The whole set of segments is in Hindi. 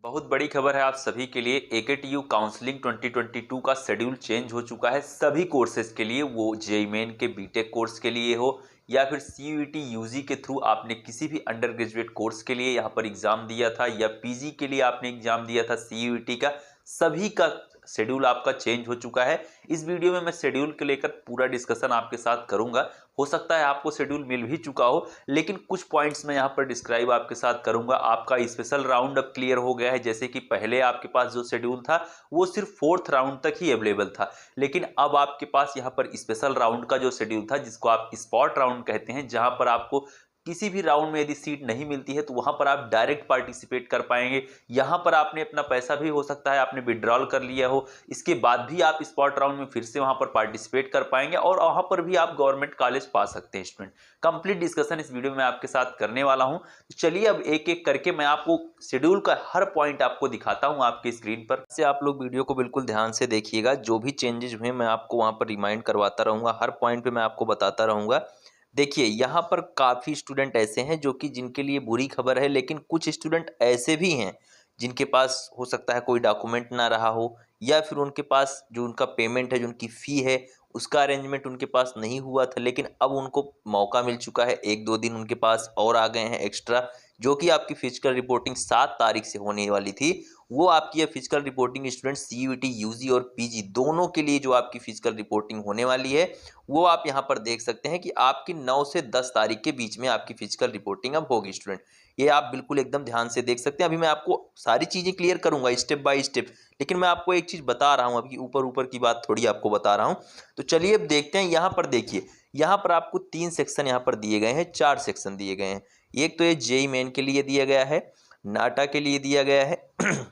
बहुत बड़ी खबर है आप सभी के लिए। एकेटीयू काउंसलिंग 2022 का शेड्यूल चेंज हो चुका है सभी कोर्सेज के लिए, वो जेईई मेन के बीटेक कोर्स के लिए हो या फिर सीयूईटी यूजी के थ्रू आपने किसी भी अंडर ग्रेजुएट कोर्स के लिए यहाँ पर एग्जाम दिया था या पीजी के लिए आपने एग्जाम दिया था सीयूईटी का, सभी का शेड्यूल आपका चेंज हो चुका है। इस वीडियो में मैं शेड्यूल के लेकर पूरा डिस्कशन आपके साथ करूंगा। हो सकता है आपको शेड्यूल मिल भी चुका हो, लेकिन कुछ पॉइंट्स मैं यहाँ पर डिस्क्राइब आपके साथ करूंगा। आपका स्पेशल राउंड अब क्लियर हो गया है। जैसे कि पहले आपके पास जो शेड्यूल था वो सिर्फ 4th राउंड तक ही अवेलेबल था, लेकिन अब आपके पास यहाँ पर स्पेशल राउंड का जो शेड्यूल था, जिसको आप स्पॉट राउंड कहते हैं, जहां पर आपको किसी भी राउंड में यदि सीट नहीं मिलती है तो वहां पर आप डायरेक्ट पार्टिसिपेट कर पाएंगे। यहां पर आपने अपना पैसा भी, हो सकता है आपने विड्रॉल कर लिया हो, इसके बाद भी आप स्पॉट राउंड में फिर से वहां पर पार्टिसिपेट कर पाएंगे और वहां पर भी आप गवर्नमेंट कॉलेज पा सकते हैं स्टूडेंट। कंप्लीट डिस्कशन इस वीडियो में आपके साथ करने वाला हूं। तो चलिए अब एक एक करके मैं आपको शेड्यूल का हर पॉइंट आपको दिखाता हूं आपकी स्क्रीन पर। से आप लोग वीडियो को बिल्कुल ध्यान से देखिएगा। जो भी चेंजेस हुए मैं आपको वहां पर रिमाइंड करवाता रहूंगा, हर पॉइंट पे मैं आपको बताता रहूंगा। देखिए यहाँ पर काफ़ी स्टूडेंट ऐसे हैं जो कि जिनके लिए बुरी खबर है, लेकिन कुछ स्टूडेंट ऐसे भी हैं जिनके पास हो सकता है कोई डॉक्यूमेंट ना रहा हो, या फिर उनके पास जो उनका पेमेंट है, जो उनकी फ़ी है, उसका अरेंजमेंट उनके पास नहीं हुआ था, लेकिन अब उनको मौका मिल चुका है। 1-2 दिन उनके पास और आ गए हैं एक्स्ट्रा, जो कि आपकी फिजिकल रिपोर्टिंग 7 तारीख से होने वाली थी। वो आपकी physical reporting student CUET UG और पीजी दोनों के लिए जो आपकी फिजिकल रिपोर्टिंग होने वाली है, वो आप यहाँ पर देख सकते हैं कि आपकी 9 से 10 तारीख के बीच में आपकी फिजिकल रिपोर्टिंग अब होगी स्टूडेंट। ये आप बिल्कुल एकदम ध्यान से देख सकते हैं। अभी मैं आपको सारी चीज़ें क्लियर करूंगा स्टेप बाय स्टेप, लेकिन मैं आपको एक चीज़ बता रहा हूँ, अभी ऊपर ऊपर की बात थोड़ी आपको बता रहा हूँ। तो चलिए अब देखते हैं। यहाँ पर देखिए, यहाँ पर आपको 3 सेक्शन यहाँ पर दिए गए हैं, 4 सेक्शन दिए गए हैं। एक तो ये जेईई मेन के लिए दिया गया है, नाटा के लिए दिया गया है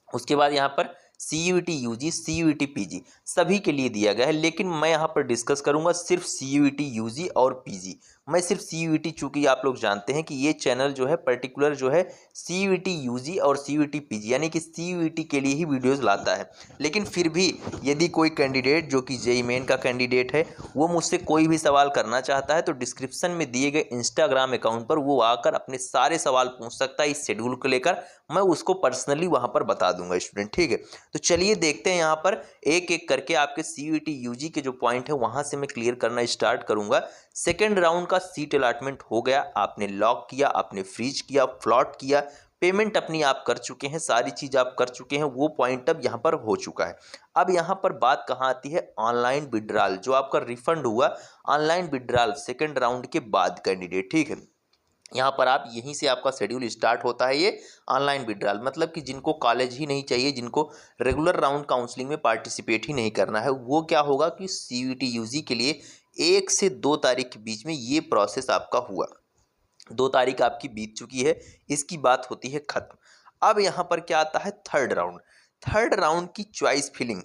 उसके बाद यहाँ पर सीयूईटी यूजी, सीयूईटी पीजी सभी के लिए दिया गया है। लेकिन मैं यहाँ पर डिस्कस करूँगा सिर्फ सीयूईटी यूजी और पीजी। मैं सिर्फ सीयूईटी, चूँकि आप लोग जानते हैं कि ये चैनल जो है पर्टिकुलर जो है सीयूईटी यूजी और सीयूईटी पीजी यानी कि सीयूईटी के लिए ही वीडियोज़ लाता है। लेकिन फिर भी यदि कोई कैंडिडेट जो कि जेईई मेन का कैंडिडेट है, वो मुझसे कोई भी सवाल करना चाहता है तो डिस्क्रिप्शन में दिए गए इंस्टाग्राम अकाउंट पर वो आकर अपने सारे सवाल पूछ सकता है इस शेड्यूल को लेकर। मैं उसको पर्सनली वहाँ पर बता दूंगा स्टूडेंट, ठीक है। तो चलिए देखते हैं यहाँ पर एक एक करके आपके सीयूईटी यूजी के जो पॉइंट है वहाँ से मैं क्लियर करना स्टार्ट करूँगा। सेकेंड राउंड का सीट अलॉटमेंट हो गया, आपने लॉक किया, आपने फ्रीज किया, फ्लॉट किया, पेमेंट अपनी आप कर चुके हैं, सारी चीज़ आप कर चुके हैं, वो पॉइंट अब यहाँ पर हो चुका है। अब यहाँ पर बात कहाँ आती है? ऑनलाइन विड्रॉल, जो आपका रिफंड हुआ ऑनलाइन विड्रॉल सेकेंड राउंड के बाद कैंडिडेट, ठीक है। यहाँ पर आप यहीं से आपका शेड्यूल स्टार्ट होता है। ये ऑनलाइन विड्रॉल मतलब कि जिनको कॉलेज ही नहीं चाहिए, जिनको रेगुलर राउंड काउंसलिंग में पार्टिसिपेट ही नहीं करना है, वो क्या होगा कि सीयूईटी यूजी के लिए 1 से 2 तारीख के बीच में ये प्रोसेस आपका हुआ। 2 तारीख आपकी बीत चुकी है, इसकी बात होती है खत्म। अब यहाँ पर क्या आता है? Third round. थर्ड राउंड की चॉइस फिलिंग।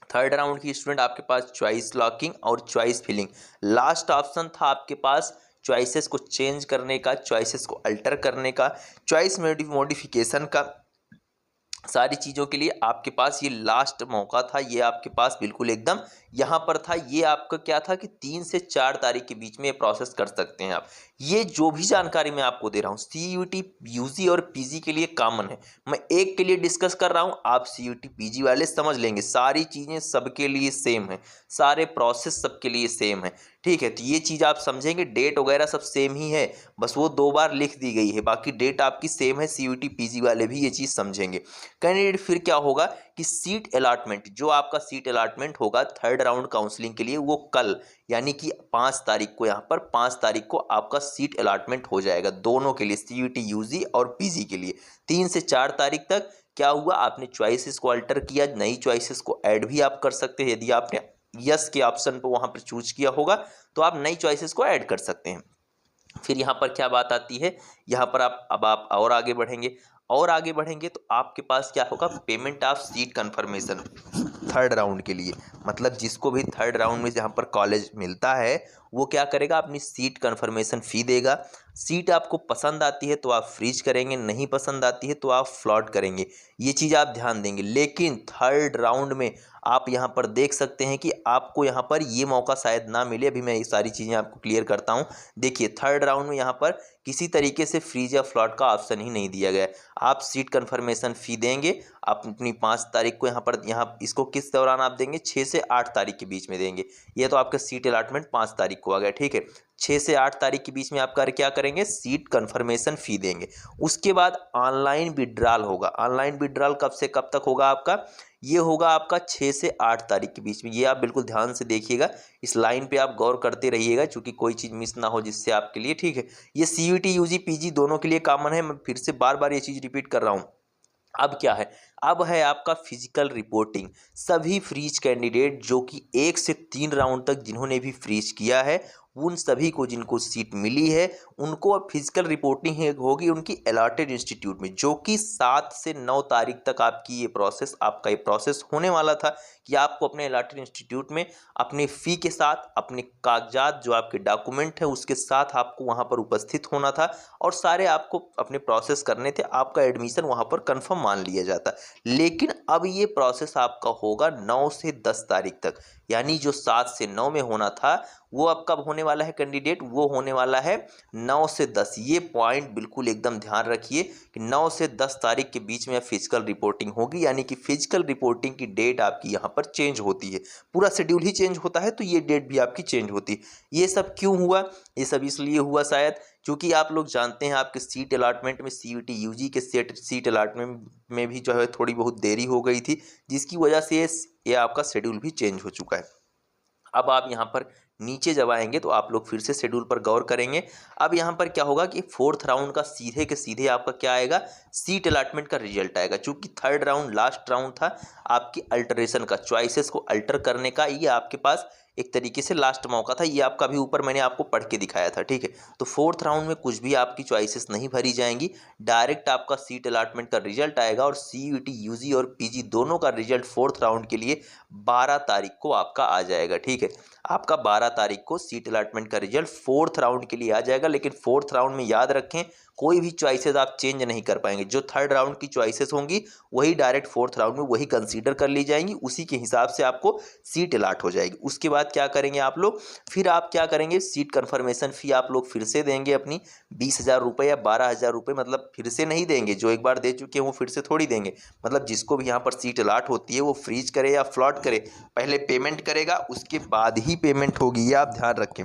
थर्ड राउंड की स्टूडेंट आपके पास चॉइस लॉकिंग और चॉइस फिलिंग, लास्ट ऑप्शन था आपके पास चॉइसेस को चेंज करने का, चॉइसेस को अल्टर करने का, चॉइस मॉडिफिकेशन का। सारी चीज़ों के लिए आपके पास ये लास्ट मौका था, ये आपके पास बिल्कुल एकदम यहाँ पर था। ये आपका क्या था कि 3 से 4 तारीख के बीच में ये प्रोसेस कर सकते हैं आप। ये जो भी जानकारी मैं आपको दे रहा हूँ सीयूईटी यूजी और पीजी के लिए कॉमन है। मैं एक के लिए डिस्कस कर रहा हूँ, आप सीयूईटी पीजी वाले समझ लेंगे। सारी चीज़ें सबके लिए सेम है, सारे प्रोसेस सबके लिए सेम है, ठीक है। तो ये चीज़ आप समझेंगे, डेट वगैरह सब सेम ही है, बस वो 2 बार लिख दी गई है, बाकी डेट आपकी सेम है। सीयूईटी पीजी वाले भी ये चीज़ समझेंगे। कैंडिडेट फिर क्या होगा कि सीट अलॉटमेंट, जो आपका सीट अलॉटमेंट होगा थर्ड राउंड काउंसलिंग के लिए, वो कल यानी कि 5 तारीख को, यहाँ पर 5 तारीख को आपका सीट अलॉटमेंट हो जाएगा दोनों के लिए, सीयूईटी यूजी और पीजी के लिए। 3 से 4 तारीख तक क्या हुआ, आपने चॉइसेस को अल्टर किया, नई चॉइसेस को ऐड भी आप कर सकते हैं। यदि आपने यस के ऑप्शन पर वहाँ पर चूज किया होगा तो आप नई चॉइसेस को ऐड कर सकते हैं। फिर यहाँ पर क्या बात आती है, यहाँ पर आप और आगे बढ़ेंगे, और आगे बढ़ेंगे तो आपके पास क्या होगा? Payment of seat confirmation third round के लिए। मतलब जिसको भी थर्ड राउंड में जहाँ पर कॉलेज मिलता है वो क्या करेगा, अपनी सीट कन्फर्मेशन फ़ी देगा। सीट आपको पसंद आती है तो आप फ्रीज करेंगे, नहीं पसंद आती है तो आप फ्लॉट करेंगे, ये चीज़ आप ध्यान देंगे। लेकिन थर्ड राउंड में आप यहाँ पर देख सकते हैं कि आपको यहाँ पर ये मौका शायद ना मिले। अभी मैं ये सारी चीज़ें आपको क्लियर करता हूँ। देखिए थर्ड राउंड में यहाँ पर किसी तरीके से फ्रीज या फ्लॉट का ऑप्शन ही नहीं दिया गया है। आप सीट कन्फर्मेशन फ़ी देंगे, आप अपनी 5 तारीख को यहाँ इसको किस दौरान आप देंगे, 6 से 8 तारीख के बीच में देंगे। ये तो आपका सीट अलॉटमेंट 5 तारीख को आ गया, ठीक है। 6 से 8 तारीख के बीच में आप क्या करेंगे, सीट कन्फर्मेशन फ़ी देंगे। उसके बाद ऑनलाइन विड्रॉल होगा। ऑनलाइन विड्रॉल कब से कब तक होगा आपका, ये होगा आपका 6 से 8 तारीख के बीच में। ये आप बिल्कुल ध्यान से देखिएगा, इस लाइन पे आप गौर करते रहिएगा, क्योंकि कोई चीज़ मिस ना हो जिससे आपके लिए, ठीक है। ये सीयूईटी यूजी पीजी दोनों के लिए कॉमन है। मैं फिर से बार बार ये चीज़ रिपीट कर रहा हूँ। अब क्या है, अब है आपका फिजिकल रिपोर्टिंग। सभी फ्रीज कैंडिडेट जो कि 1 से 3 राउंड तक जिन्होंने भी फ्रीज किया है, उन सभी को जिनको सीट मिली है, उनको अब फिजिकल रिपोर्टिंग होगी उनकी अलॉटेड इंस्टीट्यूट में, जो कि 7 से 9 तारीख तक आपका ये प्रोसेस होने वाला था कि आपको अपने अलॉटेड इंस्टीट्यूट में अपने फ़ी के साथ, अपने कागजात जो आपके डॉक्यूमेंट है उसके साथ आपको वहाँ पर उपस्थित होना था और सारे आपको अपने प्रोसेस करने थे। आपका एडमिशन वहाँ पर कंफर्म मान लिया जाता। लेकिन अब ये प्रोसेस आपका होगा 9 से 10 तारीख तक, यानी जो 7 से 9 में होना था वो अब कब होने वाला है कैंडिडेट, वो होने वाला है 9 से 10। ये पॉइंट बिल्कुल एकदम ध्यान रखिए कि 9 से 10 तारीख के बीच में फिजिकल रिपोर्टिंग होगी, यानी कि फिजिकल रिपोर्टिंग की डेट आपकी यहाँ पर चेंज होती है। पूरा शेड्यूल ही चेंज होता है तो ये डेट भी आपकी चेंज होती है। ये सब क्यों हुआ, ये सब इसलिए हुआ शायद क्योंकि आप लोग जानते हैं आपके सीट अलॉटमेंट में, सीयूईटी यूजी के सीट अलॉटमेंट में भी जो है थोड़ी बहुत देरी हो गई थी, जिसकी वजह से ये आपका शेड्यूल भी चेंज हो चुका है। अब आप यहाँ पर नीचे जब आएंगे तो आप लोग फिर से शेड्यूल पर गौर करेंगे। अब यहाँ पर क्या होगा कि 4th राउंड का सीधे के सीधे आपका क्या आएगा, सीट अलॉटमेंट का रिजल्ट आएगा। चूंकि 3rd राउंड लास्ट राउंड था आपकी अल्टरेशन का, चॉइसेस को अल्टर करने का, ये आपके पास एक तरीके से लास्ट मौका था। ये आपका भी ऊपर मैंने आपको पढ़ के दिखाया था, ठीक है। तो 4th राउंड में कुछ भी आपकी चॉइसेस नहीं भरी जाएंगी, डायरेक्ट आपका सीट अलॉटमेंट का रिजल्ट आएगा और सीयूईटी यूजी और पीजी दोनों का रिजल्ट 4th राउंड के लिए 12 तारीख को आपका आ जाएगा, ठीक है। आपका 12 तारीख को सीट अलॉटमेंट का रिजल्ट 4th राउंड के लिए आ जाएगा। लेकिन 4th राउंड में याद रखें कोई भी चॉइसेस आप चेंज नहीं कर पाएंगे। जो 3rd राउंड की चॉइसेस होंगी वही डायरेक्ट 4th राउंड में वही कंसीडर कर ली जाएंगी, उसी के हिसाब से आपको सीट अलॉट हो जाएगी। उसके बाद क्या करेंगे आप लोग, फिर आप क्या करेंगे, सीट कन्फर्मेशन फ़ी आप लोग फिर से देंगे अपनी 20,000 रुपये या 12,000 रुपये, मतलब फिर से नहीं देंगे। जो एक बार दे चुके हैं वो फिर से थोड़ी देंगे। मतलब जिसको भी यहाँ पर सीट अलॉट होती है वो फ्रीज करे या फ्लॉट करे, पहले पेमेंट करेगा उसके बाद ही पेमेंट होगी, ये आप ध्यान रखें।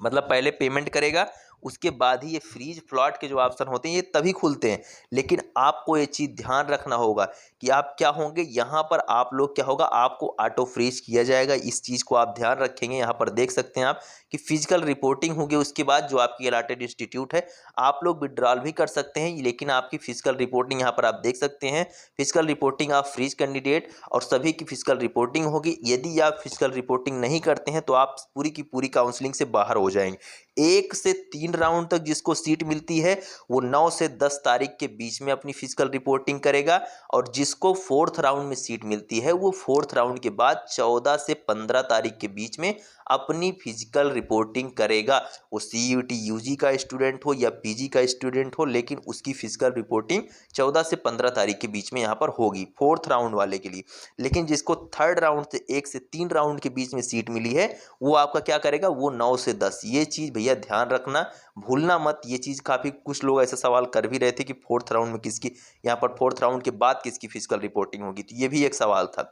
मतलब पहले पेमेंट करेगा उसके बाद ही ये फ्रीज फ्लॉट के जो ऑप्शन होते हैं ये तभी खुलते हैं। लेकिन आपको ये चीज़ ध्यान रखना होगा कि आप क्या होंगे, यहाँ पर आप लोग क्या होगा, आपको ऑटो फ्रीज किया जाएगा। इस चीज़ को आप ध्यान रखेंगे। यहाँ पर देख सकते हैं आप कि फिजिकल रिपोर्टिंग होगी, उसके बाद जो आपकी अलॉटेड इंस्टीट्यूट है आप लोग विड्रॉल भी कर सकते हैं, लेकिन आपकी फिजिकल रिपोर्टिंग यहाँ पर आप देख सकते हैं। फिजिकल रिपोर्टिंग आप फ्रीज कैंडिडेट और सभी की फिजिकल रिपोर्टिंग होगी। यदि आप फिजिकल रिपोर्टिंग नहीं करते हैं तो आप पूरी की पूरी काउंसलिंग से बाहर हो जाएंगे। 1 से 3 राउंड तक जिसको सीट मिलती है वो 9 से 10 तारीख के बीच में अपनी फिजिकल रिपोर्टिंग करेगा और जिसको 4th राउंड में सीट मिलती है वो 4th राउंड के बाद 14 से 15 तारीख के बीच में अपनी फिजिकल रिपोर्टिंग करेगा। वो सीयूईटी यूजी का स्टूडेंट हो या पीजी का स्टूडेंट हो, लेकिन उसकी फिजिकल रिपोर्टिंग 14 से 15 तारीख के बीच में यहाँ पर होगी 4th राउंड वाले के लिए। लेकिन जिसको 3rd राउंड से 1 से 3 राउंड के बीच में सीट मिली है वो आपका क्या करेगा, वो 9 से 10। ये चीज़ भैया ध्यान रखना, भूलना मत। ये चीज़ काफ़ी कुछ लोग ऐसे सवाल कर भी रहे थे कि 4th राउंड में किसकी, यहाँ पर 4th राउंड के बाद किसकी फिजिकल रिपोर्टिंग होगी, तो ये भी एक सवाल था।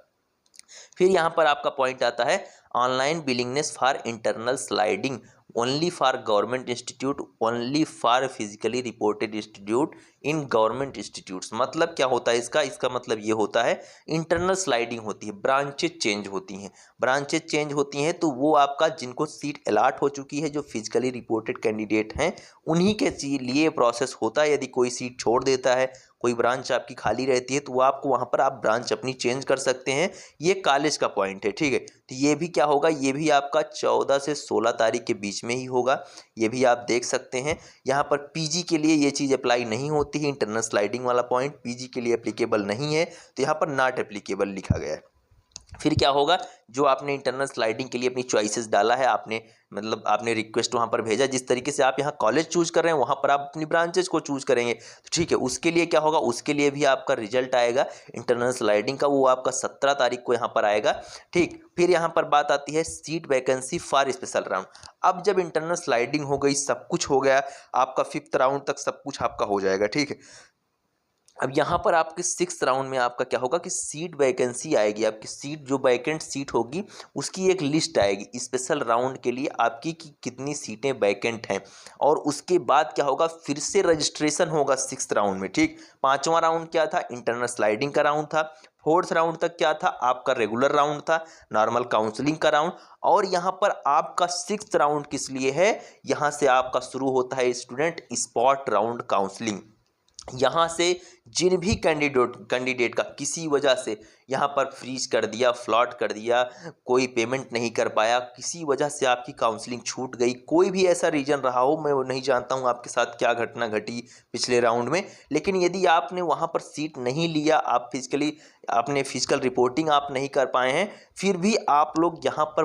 फिर यहाँ पर आपका पॉइंट आता है online willingness for internal sliding only for government institute, only for physically reported institute in government institutes. मतलब क्या होता है इसका मतलब ये होता है इंटरनल स्लाइडिंग होती है, ब्रांचेज चेंज होती हैं। ब्रांचेज चेंज होती हैं तो वो आपका जिनको सीट अलॉट हो चुकी है, जो फिजिकली रिपोर्टेड कैंडिडेट हैं, उन्हीं के लिए प्रोसेस होता है। यदि कोई सीट छोड़ देता है, कोई ब्रांच आपकी खाली रहती है, तो वो आपको वहाँ पर आप ब्रांच अपनी चेंज कर सकते हैं। ये कॉलेज का पॉइंट है, ठीक है। तो ये भी क्या होगा, ये भी आपका 14 से 16 तारीख के बीच में ही होगा। ये भी आप देख सकते हैं। यहाँ पर पीजी के लिए ये चीज़ अप्लाई नहीं होती है, इंटरनल स्लाइडिंग वाला पॉइंट पीजी के लिए एप्लीकेबल नहीं है, तो यहाँ पर नॉट एप्लीकेबल लिखा गया है। फिर क्या होगा, जो आपने इंटरनल स्लाइडिंग के लिए अपनी चॉइसेस डाला है, आपने मतलब आपने रिक्वेस्ट वहाँ पर भेजा, जिस तरीके से आप यहाँ कॉलेज चूज कर रहे हैं वहाँ पर आप अपनी ब्रांचेज को चूज करेंगे। तो ठीक है, उसके लिए क्या होगा, उसके लिए भी आपका रिजल्ट आएगा इंटरनल स्लाइडिंग का, वो आपका 17 तारीख को यहाँ पर आएगा। ठीक, फिर यहाँ पर बात आती है seat vacancy for special round. अब जब इंटरनल स्लाइडिंग हो गई, सब कुछ हो गया, आपका 5th राउंड तक सब कुछ आपका हो जाएगा। ठीक है, अब यहाँ पर आपके 6th राउंड में आपका क्या होगा कि सीट वैकेंसी आएगी, आपकी सीट जो वैकेंट सीट होगी उसकी एक लिस्ट आएगी स्पेशल राउंड के लिए आपकी कि कितनी सीटें वैकेंट हैं। और उसके बाद क्या होगा, फिर से रजिस्ट्रेशन होगा 6th राउंड में। ठीक, 5वां राउंड क्या था, इंटरनल स्लाइडिंग का राउंड था। 4th राउंड तक क्या था, आपका रेगुलर राउंड था, नॉर्मल काउंसलिंग का राउंड। और यहाँ पर आपका 6th राउंड किस लिए है, यहाँ से आपका शुरू होता है स्टूडेंट स्पॉट राउंड काउंसलिंग। यहाँ से जिन भी कैंडिडेट का किसी वजह से यहाँ पर फ्रीज कर दिया, फ्लॉट कर दिया, कोई पेमेंट नहीं कर पाया, किसी वजह से आपकी काउंसलिंग छूट गई, कोई भी ऐसा रीजन रहा हो, मैं वो नहीं जानता हूँ आपके साथ क्या घटना घटी पिछले राउंड में, लेकिन यदि आपने वहाँ पर सीट नहीं लिया, आप आपने फिजिकल रिपोर्टिंग आप नहीं कर पाए हैं, फिर भी आप लोग यहाँ पर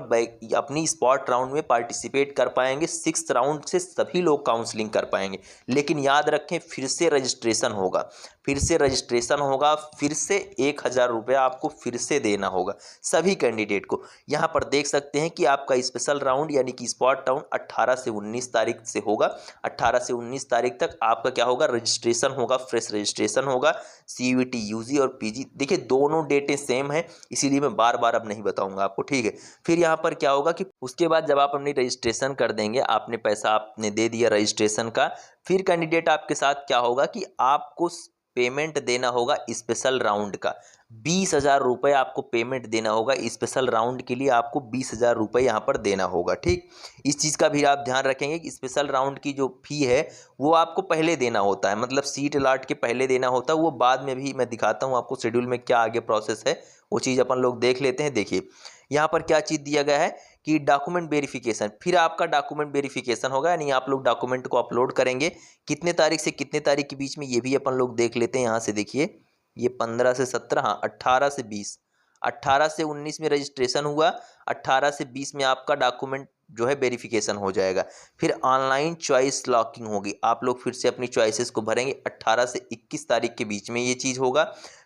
अपनी स्पॉट राउंड में पार्टिसिपेट कर पाएंगे। 6th राउंड से सभी लोग काउंसलिंग कर पाएंगे, लेकिन याद रखें फिर से रजिस्ट्रेशन होगा, फिर से रजिस्ट्रेशन होगा, फिर से 1000 रुपया आपको फिर से देना होगा सभी कैंडिडेट को। यहाँ पर देख सकते हैं कि आपका स्पेशल राउंड यानी कि स्पॉट राउंड 18 से 19 तारीख से होगा। 18 से 19 तारीख तक आपका क्या होगा, रजिस्ट्रेशन होगा, फ्रेश रजिस्ट्रेशन होगा। सीयूईटी यूजी और पीजी, देखिए दोनों डेटें सेम हैं, इसीलिए मैं बार बार अब नहीं बताऊंगा आपको। ठीक है, फिर यहाँ पर क्या होगा कि उसके बाद जब आप अपनी रजिस्ट्रेशन कर देंगे, आपने पैसा आपने दे दिया रजिस्ट्रेशन का, फिर कैंडिडेट आपके साथ क्या होगा कि आपको पेमेंट देना होगा स्पेशल राउंड का 20,000 रुपये आपको पेमेंट देना होगा। स्पेशल राउंड के लिए आपको 20,000 रुपये यहाँ पर देना होगा। ठीक, इस चीज़ का भी आप ध्यान रखेंगे कि स्पेशल राउंड की जो फी है वो आपको पहले देना होता है, मतलब सीट अलाट के पहले देना होता है। वो बाद में भी मैं दिखाता हूँ आपको शेड्यूल में क्या आगे प्रोसेस है, वो चीज़ अपन लोग देख लेते हैं। देखिए यहाँ पर क्या चीज़ दिया गया है कि डॉक्यूमेंट वेरिफिकेशन, फिर आपका डॉक्यूमेंट वेरिफिकेशन होगा, यानी आप लोग डॉक्यूमेंट को अपलोड करेंगे कितने तारीख से कितने तारीख के बीच में, ये भी अपन लोग देख लेते हैं। यहाँ से देखिए ये 15 से 17, हाँ 18 से 20, 18 से 19 में रजिस्ट्रेशन हुआ, 18 से 20 में आपका डॉक्यूमेंट जो है वेरिफिकेशन हो जाएगा। फिर ऑनलाइन चॉइस लॉकिंग होगी, आप लोग फिर से अपनी चॉइसेस को भरेंगे, 18 से 21 तारीख के बीच में ये चीज़ होगा।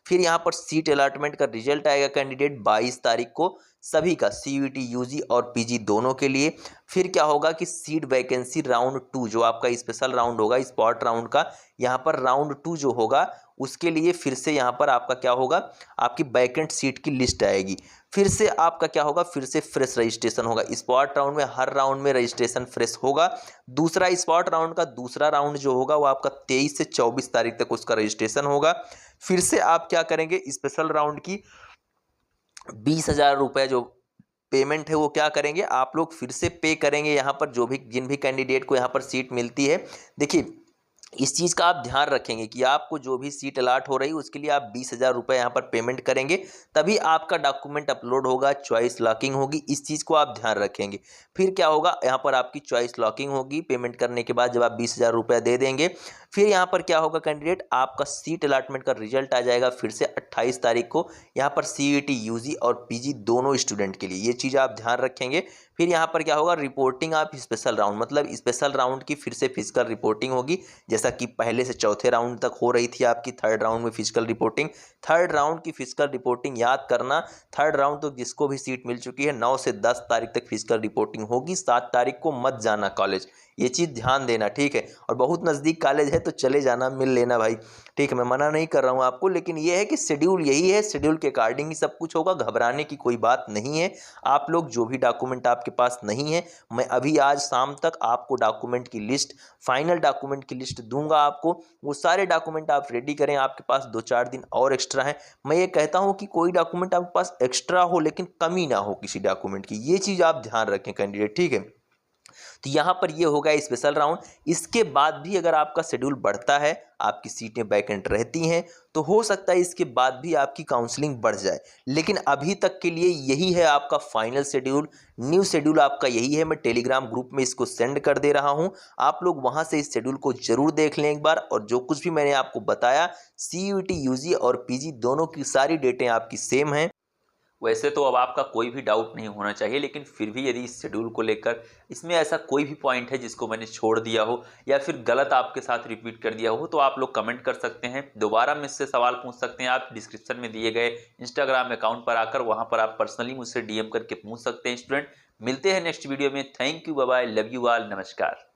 फिर यहाँ पर सीट अलॉटमेंट का रिजल्ट आएगा कैंडिडेट 22 तारीख को, सभी का सीयूईटी यूजी और पीजी दोनों के लिए। फिर क्या होगा कि सीट वैकेंसी राउंड 2 जो आपका स्पेशल राउंड होगा स्पॉट राउंड का, यहाँ पर राउंड 2 जो होगा उसके लिए फिर से यहाँ पर आपका क्या होगा, आपकी वैकेंट सीट की लिस्ट आएगी। फिर से आपका क्या होगा, फिर से फ्रेश रजिस्ट्रेशन होगा। स्पॉट राउंड में हर राउंड में रजिस्ट्रेशन फ्रेश होगा। दूसरा स्पॉट राउंड का दूसरा राउंड जो होगा वो आपका 23 से 24 तारीख तक उसका रजिस्ट्रेशन होगा। फिर से आप क्या करेंगे, स्पेशल राउंड की 20,000 रुपये जो पेमेंट है वो क्या करेंगे, आप लोग फिर से पे करेंगे यहाँ पर जो भी जिन भी कैंडिडेट को यहाँ पर सीट मिलती है। देखिए इस चीज़ का आप ध्यान रखेंगे कि आपको जो भी सीट अलाट हो रही है उसके लिए आप 20,000 रुपये यहाँ पर पेमेंट करेंगे, तभी आपका डॉक्यूमेंट अपलोड होगा, चॉइस लॉकिंग होगी, इस चीज़ को आप ध्यान रखेंगे। फिर क्या होगा, यहाँ पर आपकी चॉइस लॉकिंग होगी पेमेंट करने के बाद जब आप 20,000 रुपये दे देंगे। फिर यहाँ पर क्या होगा कैंडिडेट, आपका सीट अलाटमेंट का रिजल्ट आ जाएगा फिर से 28 तारीख को, यहाँ पर सीयूईटी यूजी और पीजी दोनों स्टूडेंट के लिए, ये चीज़ आप ध्यान रखेंगे। फिर यहाँ पर क्या होगा, रिपोर्टिंग आप स्पेशल राउंड, मतलब स्पेशल राउंड की फिर से फिजिकल रिपोर्टिंग होगी, जैसा कि पहले से चौथे राउंड तक हो रही थी आपकी। 3rd राउंड में फिजिकल रिपोर्टिंग, 3rd राउंड की फिजिकल रिपोर्टिंग याद करना, 3rd राउंड तो जिसको भी सीट मिल चुकी है 9 से 10 तारीख तक फिजिकल रिपोर्टिंग होगी। 7 तारीख को मत जाना कॉलेज, ये चीज़ ध्यान देना, ठीक है। और बहुत नज़दीक कॉलेज है तो चले जाना, मिल लेना भाई, ठीक है, मैं मना नहीं कर रहा हूँ आपको, लेकिन ये है कि शेड्यूल यही है, शेड्यूल के अकॉर्डिंग ही सब कुछ होगा, घबराने की कोई बात नहीं है। आप लोग जो भी डॉक्यूमेंट आपके पास नहीं है, मैं अभी आज शाम तक आपको डॉक्यूमेंट की लिस्ट, फाइनल डॉक्यूमेंट की लिस्ट दूंगा आपको, वो सारे डॉक्यूमेंट आप रेडी करें। आपके पास 2-4 दिन और एक्स्ट्रा है। मैं ये कहता हूँ कि कोई डॉक्यूमेंट आपके पास एक्स्ट्रा हो लेकिन कमी ना हो किसी डॉक्यूमेंट की, ये चीज़ आप ध्यान रखें कैंडिडेट, ठीक है। तो यहाँ पर ये होगा स्पेशल राउंड। इसके बाद भी अगर आपका शेड्यूल बढ़ता है, आपकी सीटें वैकेंट रहती हैं, तो हो सकता है इसके बाद भी आपकी काउंसलिंग बढ़ जाए, लेकिन अभी तक के लिए यही है आपका फाइनल शेड्यूल। न्यू शेड्यूल आपका यही है, मैं टेलीग्राम ग्रुप में इसको सेंड कर दे रहा हूँ, आप लोग वहाँ से इस शेड्यूल को जरूर देख लें एक बार। और जो कुछ भी मैंने आपको बताया, सीयूईटी यूजी और पीजी दोनों की सारी डेटें आपकी सेम हैं, वैसे तो अब आपका कोई भी डाउट नहीं होना चाहिए, लेकिन फिर भी यदि इस शेड्यूल को लेकर इसमें ऐसा कोई भी पॉइंट है जिसको मैंने छोड़ दिया हो या फिर गलत आपके साथ रिपीट कर दिया हो, तो आप लोग कमेंट कर सकते हैं। दोबारा मुझसे सवाल पूछ सकते हैं आप डिस्क्रिप्शन में दिए गए इंस्टाग्राम अकाउंट पर आकर, वहां पर आप पर्सनली मुझसे डीएम करके पूछ सकते हैं। स्टूडेंट, मिलते हैं नेक्स्ट वीडियो में। Thank you, bye bye, love you all, नमस्कार।